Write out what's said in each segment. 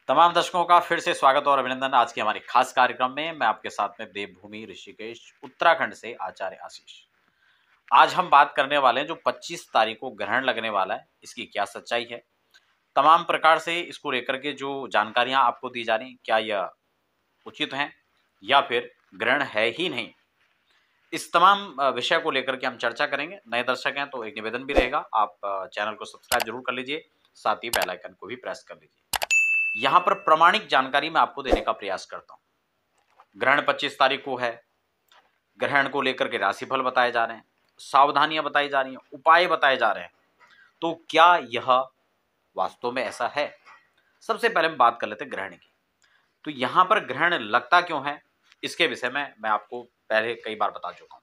तमाम दर्शकों का फिर से स्वागत और अभिनंदन। आज के हमारे खास कार्यक्रम में मैं आपके साथ में देवभूमि ऋषिकेश उत्तराखंड से आचार्य आशीष। आज हम बात करने वाले हैं जो 25 तारीख को ग्रहण लगने वाला है, इसकी क्या सच्चाई है, तमाम प्रकार से इसको लेकर के जो जानकारियां आपको दी जा रही, क्या यह उचित हैं या फिर ग्रहण है ही नहीं। इस तमाम विषय को लेकर के हम चर्चा करेंगे। नए दर्शक हैं तो एक निवेदन भी रहेगा, आप चैनल को सब्सक्राइब जरूर कर लीजिए, साथ ही बेल आइकन को भी प्रेस कर लीजिए। यहां पर प्रामाणिक जानकारी मैं आपको देने का प्रयास करता हूं। ग्रहण 25 तारीख को है। ग्रहण को लेकर के राशिफल बताए जा रहे हैं, सावधानियां बताई जा रही हैं, उपाय बताए जा रहे हैं। तो क्या यह वास्तव में ऐसा है? सबसे पहले हम बात कर लेते हैं ग्रहण की। तो यहां पर ग्रहण लगता क्यों है, इसके विषय में मैं आपको पहले कई बार बता चुका हूं,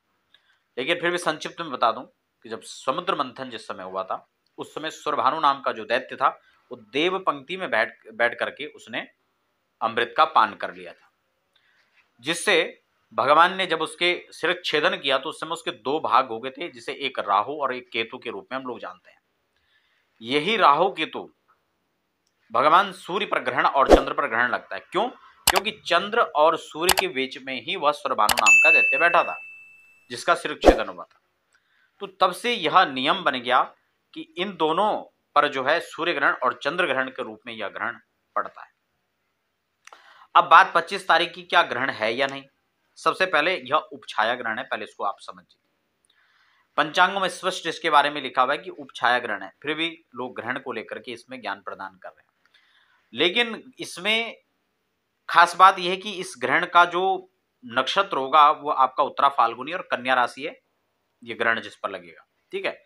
लेकिन फिर भी संक्षिप्त में बता दूं कि जब समुद्र मंथन जिस समय हुआ था, उस समय सुरभानु नाम का जो दैत्य था, वो देव पंक्ति में बैठ करके उसने अमृत का पान कर लिया था, जिससे भगवान ने जब उसके सिर छेदन किया तो उस समय उसके दो भाग हो गए थे, जिसे एक राहु और एक केतु के रूप में हम लोग जानते हैं। यही राहु केतु भगवान सूर्य पर ग्रहण और चंद्र पर ग्रहण लगता है। क्यों? क्योंकि चंद्र और सूर्य के बीच में ही वह सुरभानु नाम का दैत्य बैठा था, जिसका सिर छेदन हुआ था। तो तब से यह नियम बन गया कि इन दोनों पर जो है सूर्य ग्रहण और चंद्र ग्रहण के रूप में यह ग्रहण पड़ता है। अब बात 25 तारीख की, क्या ग्रहण है या नहीं। सबसे पहले यह उपछाया ग्रहण है, पहले इसको आप समझिए। पंचांगों में स्पष्ट इसके बारे में लिखा हुआ है कि उपछाया ग्रहण है, फिर भी लोग ग्रहण को लेकर के इसमें ज्ञान प्रदान कर रहे हैं। लेकिन इसमें खास बात यह है कि इस ग्रहण का जो नक्षत्र होगा वो आपका उत्तरा फाल्गुनी और कन्या राशि है, ये ग्रहण जिस पर लगेगा, ठीक है।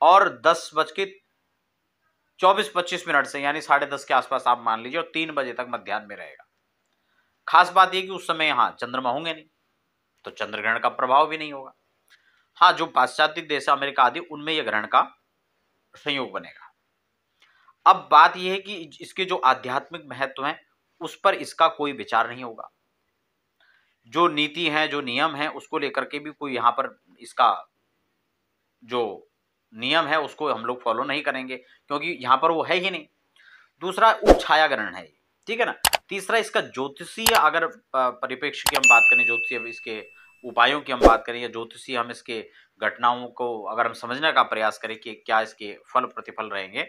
और 10:24-25 से यानी 10:30 के आसपास आप मान लीजिए, और 3 बजे तक मध्याह्न में रहेगा। खास बात यह कि उस समय यहां चंद्रमा होंगे नहीं, तो चंद्र ग्रहण का प्रभाव भी नहीं होगा। हाँ, जो पाश्चात्य देश अमेरिका आदि, उनमें यह ग्रहण का संयोग बनेगा। अब बात यह है कि इसके जो आध्यात्मिक महत्व है उस पर इसका कोई विचार नहीं होगा। जो नीति है, जो नियम है, उसको लेकर के भी कोई यहां पर इसका जो नियम है उसको हम लोग फॉलो नहीं करेंगे, क्योंकि यहां पर वो है ही नहीं। दूसरा उपछाया ग्रहण है, ठीक है ना। तीसरा, इसका ज्योतिषीय अगर परिप्रेक्ष्य की हम बात करें, ज्योतिषीय इसके उपायों की हम बात करें, या ज्योतिषीय हम इसके घटनाओं को अगर हम समझने का प्रयास करें कि क्या इसके फल प्रतिफल रहेंगे,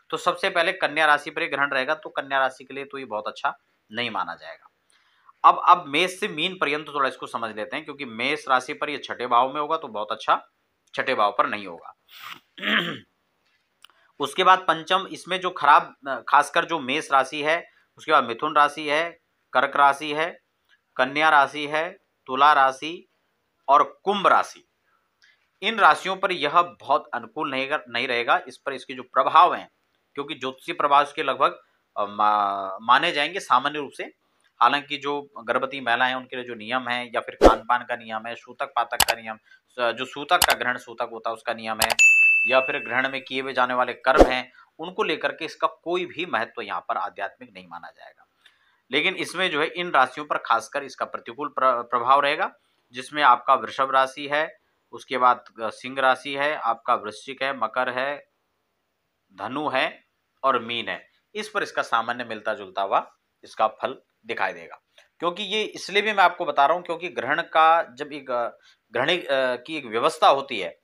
तो सबसे पहले कन्या राशि पर ग्रहण रहेगा, तो कन्या राशि के लिए तो ये बहुत अच्छा नहीं माना जाएगा। अब मेष से मीन पर्यंत थोड़ा इसको समझ लेते हैं, क्योंकि मेष राशि पर ये छठे भाव में होगा तो बहुत अच्छा, छठे भाव पर नहीं होगा। उसके बाद पंचम, इसमें जो खराब, खासकर जो मेष राशि है, उसके बाद मिथुन राशि है, कर्क राशि है, कन्या राशि है, तुला राशि और कुंभ राशि, इन राशियों पर यह बहुत अनुकूल नहीं रहेगा। इस पर इसके जो प्रभाव हैं, क्योंकि ज्योतिषीय प्रभाव इसके लगभग माने जाएंगे सामान्य रूप से। हालांकि जो गर्भवती महिलाएं हैं उनके लिए जो नियम है, या फिर खान पान का नियम है, सूतक पातक का नियम, जो सूतक का ग्रहण सूतक होता है उसका नियम है, या फिर ग्रहण में किए हुए जाने वाले कर्म हैं, उनको लेकर के इसका कोई भी महत्व यहाँ पर आध्यात्मिक नहीं माना जाएगा। लेकिन इसमें जो है इन राशियों पर खासकर इसका प्रतिकूल प्रभाव रहेगा, जिसमें आपका वृषभ राशि है, उसके बाद सिंह राशि है, आपका वृश्चिक है, मकर है, धनु है और मीन है। इस पर इसका सामान्य मिलता जुलता हुआ इसका फल दिखाई देगा। क्योंकि ये इसलिए भी मैं आपको बता रहा हूं, क्योंकि ग्रहण का जब एक ग्रहण की एक व्यवस्था होती है,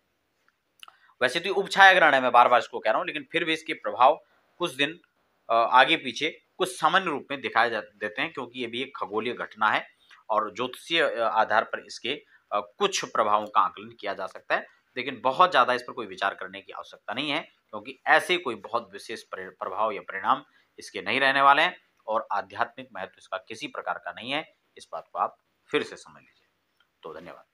वैसे तो उपछाया ग्रहण है, मैं बार बार इसको कह रहा हूं, लेकिन फिर भी इसके प्रभाव कुछ दिन आगे पीछे कुछ सामान्य रूप में दिखाए देते हैं, क्योंकि ये भी एक खगोलीय घटना है और ज्योतिषीय आधार पर इसके कुछ प्रभावों का आकलन किया जा सकता है। लेकिन बहुत ज्यादा इस पर कोई विचार करने की आवश्यकता नहीं है, क्योंकि ऐसे कोई बहुत विशेष प्रभाव या परिणाम इसके नहीं रहने वाले हैं, और आध्यात्मिक महत्व इसका किसी प्रकार का नहीं है। इस बात को आप फिर से समझ लीजिए। तो धन्यवाद।